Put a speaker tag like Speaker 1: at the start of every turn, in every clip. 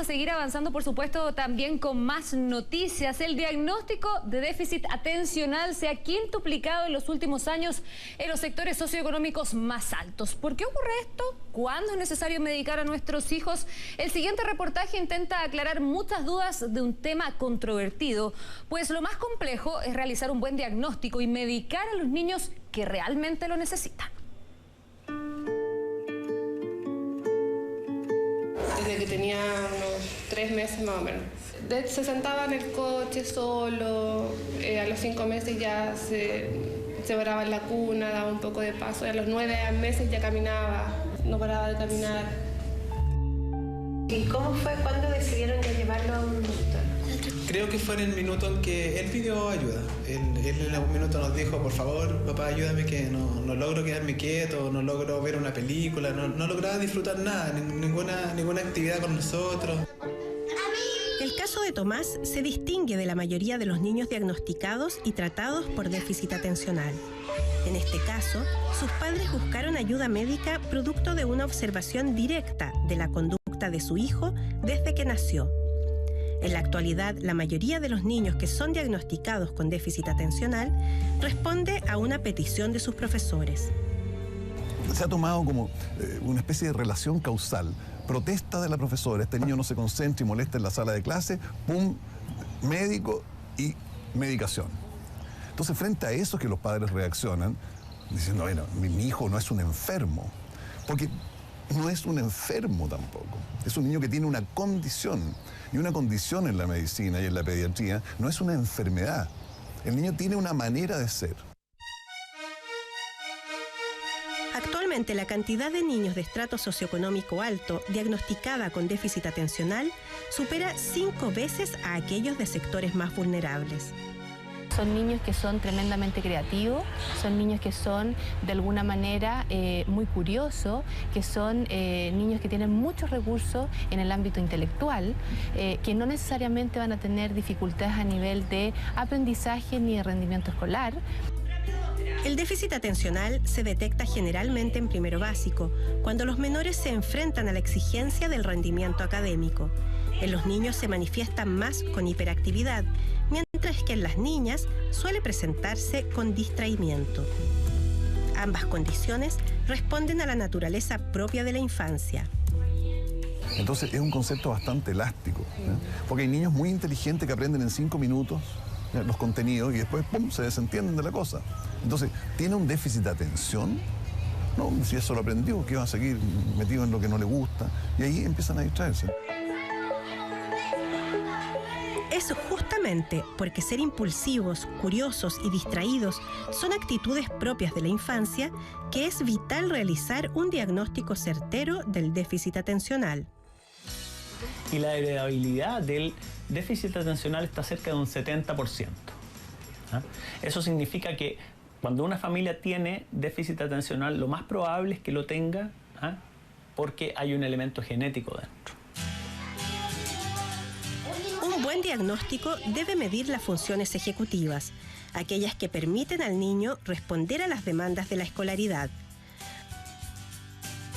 Speaker 1: a seguir avanzando, por supuesto, también con más noticias. El diagnóstico de déficit atencional se ha quintuplicado en los últimos años en los sectores socioeconómicos más altos. ¿Por qué ocurre esto? ¿Cuándo es necesario medicar a nuestros hijos? El siguiente reportaje intenta aclarar muchas dudas de un tema controvertido, pues lo más complejo es realizar un buen diagnóstico y medicar a los niños que realmente lo necesitan.
Speaker 2: Desde que tenía unos 3 meses más o menos. Se sentaba en el coche solo, a los 5 meses ya se paraba en la cuna, daba un poco de paso, y a los 9 meses ya caminaba, no paraba de caminar.
Speaker 3: ¿Y cómo fue cuando decidieron ya llevarlo a un doctor?
Speaker 4: Creo que fue en el minuto en que él pidió ayuda. Él en algún minuto nos dijo, por favor, papá, ayúdame, que no logro quedarme quieto, no logro ver una película, no lograba disfrutar nada, ninguna actividad con nosotros.
Speaker 3: El caso de Tomás se distingue de la mayoría de los niños diagnosticados y tratados por déficit atencional. En este caso, sus padres buscaron ayuda médica producto de una observación directa de la conducta de su hijo desde que nació. En la actualidad, la mayoría de los niños que son diagnosticados con déficit atencional responde a una petición de sus profesores.
Speaker 5: Se ha tomado como una especie de relación causal. Protesta de la profesora, este niño no se concentra y molesta en la sala de clase, ¡pum!, médico y medicación. Entonces, frente a eso que los padres reaccionan, diciendo, bueno, mi hijo no es un enfermo, porque no es un enfermo tampoco, es un niño que tiene una condición, y una condición en la medicina y en la pediatría no es una enfermedad, el niño tiene una manera de ser.
Speaker 3: Actualmente, la cantidad de niños de estrato socioeconómico alto diagnosticada con déficit atencional supera 5 veces a aquellos de sectores más vulnerables.
Speaker 6: Son niños que son tremendamente creativos, son niños que son de alguna manera muy curiosos, que son niños que tienen muchos recursos en el ámbito intelectual, que no necesariamente van a tener dificultades a nivel de aprendizaje ni de rendimiento escolar.
Speaker 3: El déficit atencional se detecta generalmente en primero básico, cuando los menores se enfrentan a la exigencia del rendimiento académico. En los niños se manifiesta más con hiperactividad, mientras que en las niñas suele presentarse con distraimiento. Ambas condiciones responden a la naturaleza propia de la infancia.
Speaker 5: Entonces es un concepto bastante elástico, porque hay niños muy inteligentes que aprenden en 5 minutos los contenidos y después ¡pum!, se desentienden de la cosa. Entonces, ¿tiene un déficit de atención? No, si eso lo aprendió, ¿qué va a seguir metido en lo que no le gusta? Y ahí empiezan a distraerse.
Speaker 3: Es justamente porque ser impulsivos, curiosos y distraídos son actitudes propias de la infancia que es vital realizar un diagnóstico certero del déficit atencional.
Speaker 7: Y la heredabilidad del déficit atencional está cerca de un 70%. Eso significa que cuando una familia tiene déficit atencional, lo más probable es que lo tenga porque hay un elemento genético dentro.
Speaker 3: Un buen diagnóstico debe medir las funciones ejecutivas, aquellas que permiten al niño responder a las demandas de la escolaridad.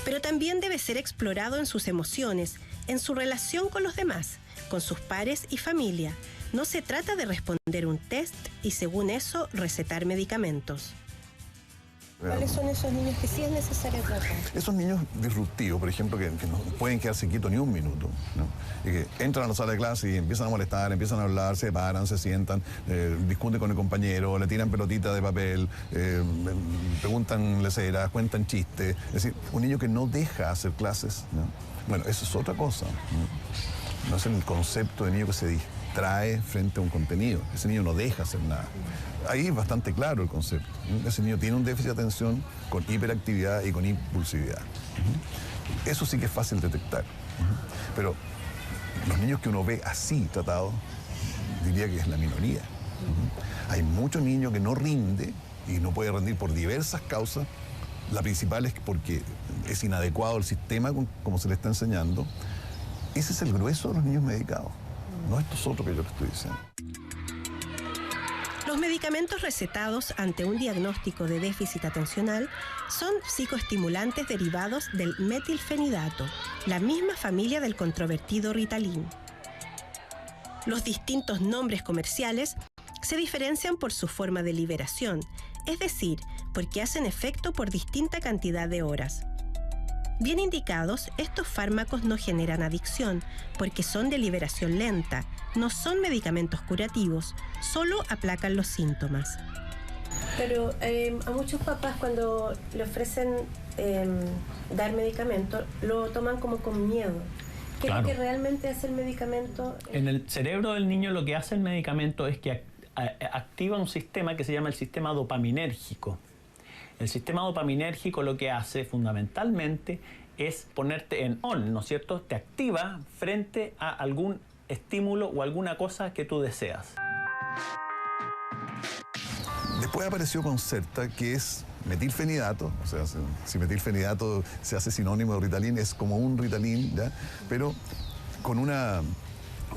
Speaker 3: Pero también debe ser explorado en sus emociones, en su relación con los demás, con sus pares y familia. No se trata de responder un test y según eso recetar medicamentos. ¿Cuáles son esos niños que sí es necesario tratar?
Speaker 5: Esos niños disruptivos, por ejemplo, que no pueden quedarse quietos ni un minuto, ¿no? Y que entran a la sala de clase y empiezan a molestar, empiezan a hablar, se paran, se sientan, discuten con el compañero, le tiran pelotitas de papel, preguntan leceras, cuentan chistes. Es decir, un niño que no deja hacer clases, ¿no? Bueno, eso es otra cosa, ¿no? No es el concepto de niño que se distrae frente a un contenido. Ese niño no deja hacer nada. Ahí es bastante claro el concepto. Ese niño tiene un déficit de atención con hiperactividad y con impulsividad. Eso sí que es fácil detectar. Pero los niños que uno ve así tratados, diría que es la minoría. Hay muchos niños que no rinde y no puede rendir por diversas causas. La principal es porque es inadecuado el sistema como se le está enseñando. Ese es el grueso de los niños medicados, no estos otros que yo les estoy diciendo.
Speaker 3: Los medicamentos recetados ante un diagnóstico de déficit atencional son psicoestimulantes derivados del metilfenidato, la misma familia del controvertido Ritalin. Los distintos nombres comerciales se diferencian por su forma de liberación, es decir, porque hacen efecto por distinta cantidad de horas. Bien indicados, estos fármacos no generan adicción porque son de liberación lenta, no son medicamentos curativos, solo aplacan los síntomas.
Speaker 8: Pero a muchos papás cuando le ofrecen dar medicamento, lo toman como con miedo. ¿Qué
Speaker 7: Claro.
Speaker 8: es lo que realmente hace el medicamento?
Speaker 7: En el cerebro del niño lo que hace el medicamento es que activa un sistema que se llama el sistema dopaminérgico. El sistema dopaminérgico lo que hace fundamentalmente es ponerte en on, ¿no es cierto? Te activa frente a algún estímulo o alguna cosa que tú deseas.
Speaker 5: Después apareció Concerta, que es metilfenidato, o sea, si metilfenidato se hace sinónimo de Ritalin, es como un Ritalin, ¿ya? Pero con una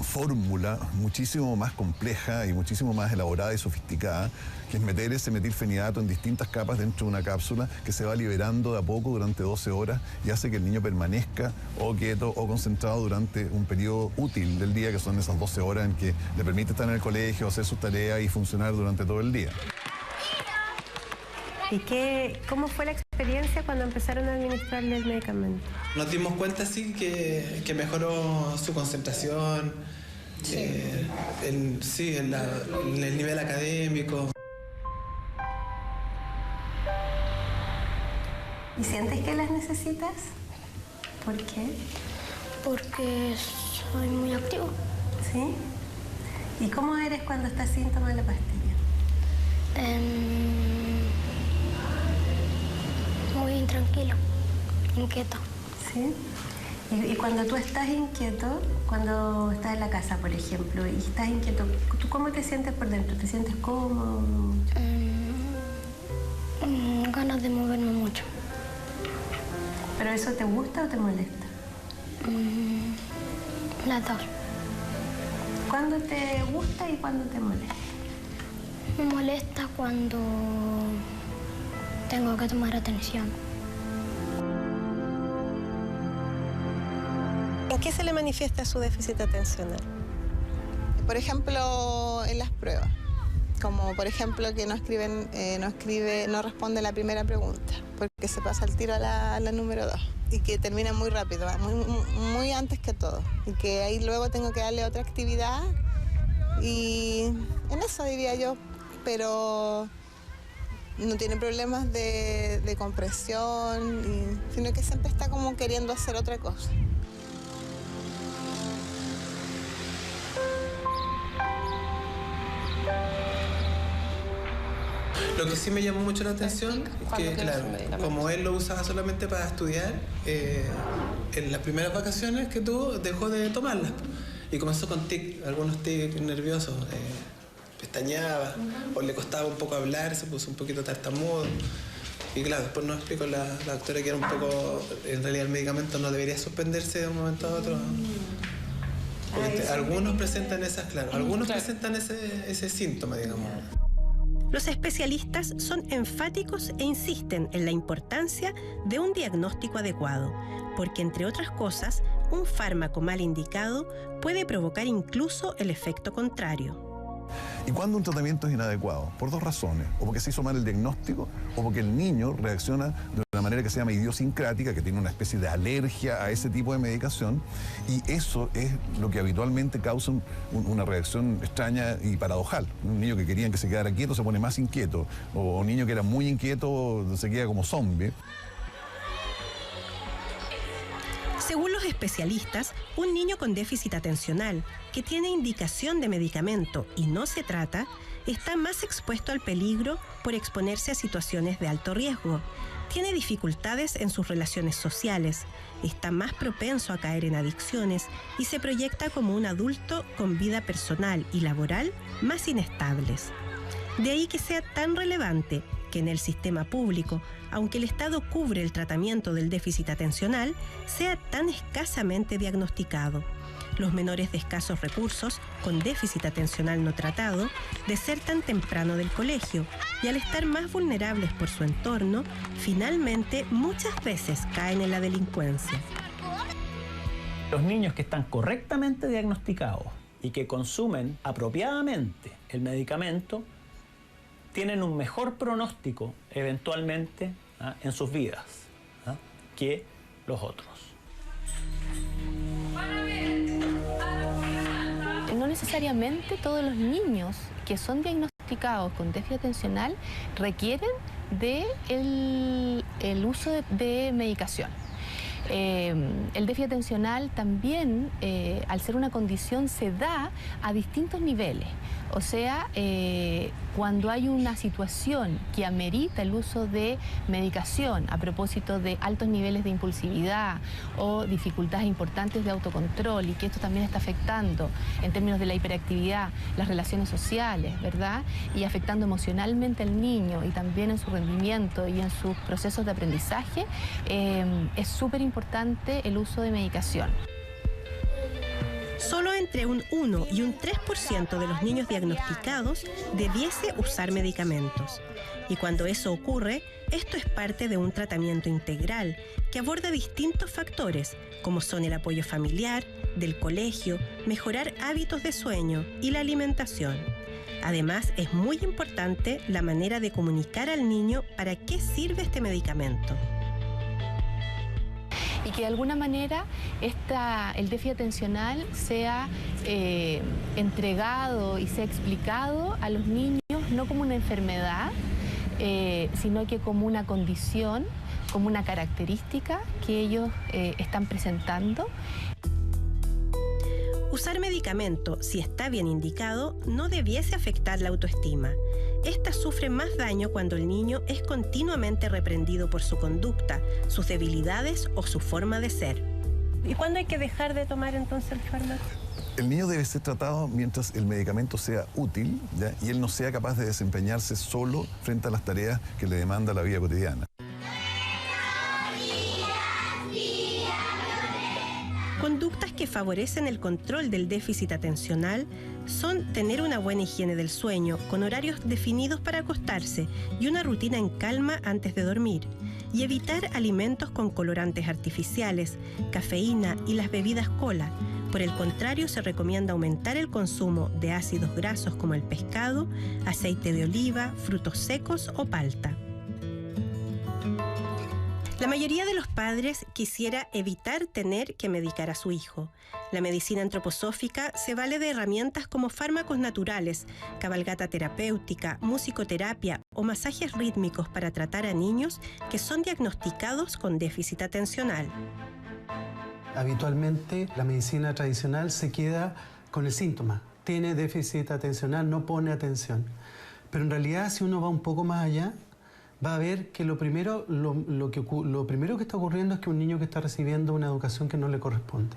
Speaker 5: fórmula muchísimo más compleja y muchísimo más elaborada y sofisticada, que es meter ese metilfenidato en distintas capas dentro de una cápsula que se va liberando de a poco durante 12 horas y hace que el niño permanezca o quieto o concentrado durante un periodo útil del día, que son esas 12 horas en que le permite estar en el colegio, hacer sus tareas y funcionar durante todo el día.
Speaker 8: ¿Y cómo fue la experiencia cuando empezaron a administrarle el medicamento?
Speaker 4: Nos dimos cuenta, sí, que mejoró su concentración, en el nivel académico.
Speaker 8: ¿Y sientes que las necesitas? ¿Por qué?
Speaker 9: Porque soy muy activo.
Speaker 8: ¿Sí? ¿Y cómo eres cuando estás sin tomar la pastilla?
Speaker 9: Muy intranquilo, inquieto.
Speaker 8: ¿Sí? Y cuando tú estás inquieto, cuando estás en la casa, por ejemplo, y estás inquieto, ¿tú cómo te sientes por dentro? ¿Te sientes cómodo?
Speaker 9: Ganas de moverme mucho.
Speaker 8: ¿Pero eso te gusta o te molesta?
Speaker 9: Las dos.
Speaker 8: ¿Cuándo te gusta y cuándo te molesta?
Speaker 9: Me molesta cuando tengo que tomar atención.
Speaker 8: ¿En qué se le manifiesta su déficit atencional?
Speaker 10: Por ejemplo, en las pruebas. Como por ejemplo que no responde la primera pregunta, porque se pasa el tiro a la número 2 y que termina muy rápido, muy antes que todo. Y que ahí luego tengo que darle otra actividad y en eso diría yo, pero no tiene problemas de comprensión, sino que siempre está como queriendo hacer otra cosa.
Speaker 4: Lo que sí me llamó mucho la atención es que, claro, como él lo usaba solamente para estudiar, en las primeras vacaciones que tuvo dejó de tomarlas y comenzó con algunos tics nerviosos, pestañeaba o le costaba un poco hablar, se puso un poquito tartamudo. Y claro, después nos explicó la doctora que era un poco, en realidad el medicamento no debería suspenderse de un momento a otro. Porque algunos presentan presentan ese síntoma, digamos.
Speaker 3: Los especialistas son enfáticos e insisten en la importancia de un diagnóstico adecuado, porque entre otras cosas, un fármaco mal indicado puede provocar incluso el efecto contrario.
Speaker 5: ¿Y cuándo un tratamiento es inadecuado? Por dos razones. O porque se hizo mal el diagnóstico, o porque el niño reacciona de una manera que se llama idiosincrática, que tiene una especie de alergia a ese tipo de medicación, y eso es lo que habitualmente causa una reacción extraña y paradojal. Un niño que querían que se quedara quieto se pone más inquieto, o un niño que era muy inquieto se queda como zombie.
Speaker 3: Según los especialistas, un niño con déficit atencional que tiene indicación de medicamento y no se trata, está más expuesto al peligro por exponerse a situaciones de alto riesgo, tiene dificultades en sus relaciones sociales, está más propenso a caer en adicciones y se proyecta como un adulto con vida personal y laboral más inestables. De ahí que sea tan relevante que en el sistema público, aunque el Estado cubre el tratamiento del déficit atencional, sea tan escasamente diagnosticado. Los menores de escasos recursos, con déficit atencional no tratado, desertan temprano del colegio y al estar más vulnerables por su entorno, finalmente muchas veces caen en la delincuencia.
Speaker 7: Los niños que están correctamente diagnosticados y que consumen apropiadamente el medicamento tienen un mejor pronóstico eventualmente en sus vidas que los otros.
Speaker 6: No necesariamente todos los niños que son diagnosticados con déficit atencional requieren el uso de medicación. El déficit atencional también, al ser una condición, se da a distintos niveles. O sea, cuando hay una situación que amerita el uso de medicación a propósito de altos niveles de impulsividad o dificultades importantes de autocontrol, y que esto también está afectando en términos de la hiperactividad las relaciones sociales, ¿verdad? Y afectando emocionalmente al niño y también en su rendimiento y en sus procesos de aprendizaje, es súper importante el uso de medicación.
Speaker 3: Solo entre un 1 y un 3% de los niños diagnosticados debiese usar medicamentos. Y cuando eso ocurre, esto es parte de un tratamiento integral que aborda distintos factores, como son el apoyo familiar, del colegio, mejorar hábitos de sueño y la alimentación. Además, es muy importante la manera de comunicar al niño para qué sirve este medicamento.
Speaker 6: Y que de alguna manera el déficit atencional sea entregado y sea explicado a los niños no como una enfermedad, sino que como una condición, como una característica que ellos están presentando.
Speaker 3: Usar medicamento, si está bien indicado, no debiese afectar la autoestima. Esta sufre más daño cuando el niño es continuamente reprendido por su conducta, sus debilidades o su forma de ser. ¿Y cuándo hay que dejar de tomar entonces el fármaco?
Speaker 5: El niño debe ser tratado mientras el medicamento sea útil, ¿ya? Y él no sea capaz de desempeñarse solo frente a las tareas que le demanda la vida cotidiana.
Speaker 3: Conductas que favorecen el control del déficit atencional son tener una buena higiene del sueño, con horarios definidos para acostarse y una rutina en calma antes de dormir, y evitar alimentos con colorantes artificiales, cafeína y las bebidas cola. Por el contrario, se recomienda aumentar el consumo de ácidos grasos como el pescado, aceite de oliva, frutos secos o palta. La mayoría de los padres quisiera evitar tener que medicar a su hijo. La medicina antroposófica se vale de herramientas como fármacos naturales, cabalgata terapéutica, musicoterapia o masajes rítmicos para tratar a niños que son diagnosticados con déficit atencional.
Speaker 11: Habitualmente la medicina tradicional se queda con el síntoma. Tiene déficit atencional, no pone atención. Pero en realidad, si uno va un poco más allá, va a ver que lo primero que está ocurriendo es que un niño que está recibiendo una educación que no le corresponde.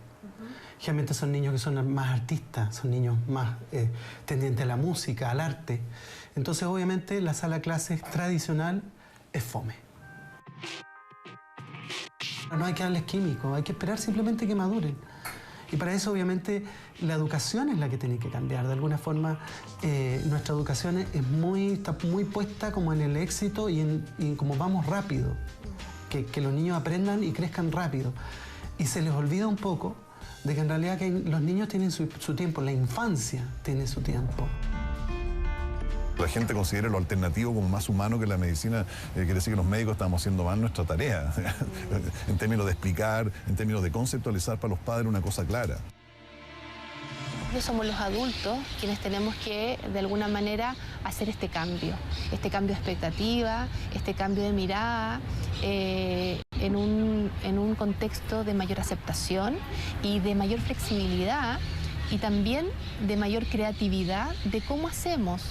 Speaker 11: Generalmente son niños que son más artistas, son niños más tendientes a la música, al arte. Entonces, obviamente, la sala de clases tradicional es fome. No hay que darles químicos, hay que esperar simplemente que maduren. Y para eso, obviamente, la educación es la que tiene que cambiar. De alguna forma, nuestra educación está muy puesta como en el éxito y en cómo vamos rápido. Que los niños aprendan y crezcan rápido. Y se les olvida un poco de que en realidad los niños tienen su tiempo, la infancia tiene su tiempo.
Speaker 5: La gente considera lo alternativo como más humano que la medicina, quiere decir que los médicos estamos haciendo mal nuestra tarea, en términos de explicar, en términos de conceptualizar para los padres una cosa clara.
Speaker 6: Somos los adultos quienes tenemos que, de alguna manera, hacer este cambio de expectativa, este cambio de mirada, en un contexto de mayor aceptación y de mayor flexibilidad y también de mayor creatividad de cómo hacemos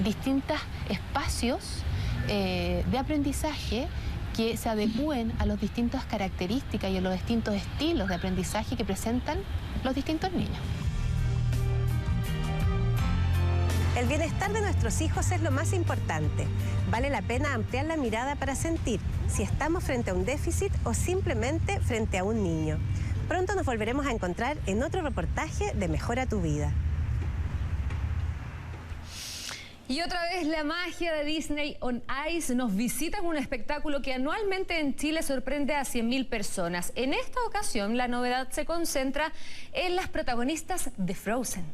Speaker 6: distintos espacios de aprendizaje que se adecúen a las distintas características y a los distintos estilos de aprendizaje que presentan los distintos niños.
Speaker 3: El bienestar de nuestros hijos es lo más importante. Vale la pena ampliar la mirada para sentir si estamos frente a un déficit o simplemente frente a un niño. Pronto nos volveremos a encontrar en otro reportaje de Mejora tu Vida.
Speaker 1: Y otra vez la magia de Disney on Ice nos visita con un espectáculo que anualmente en Chile sorprende a 100.000 personas. En esta ocasión la novedad se concentra en las protagonistas de Frozen.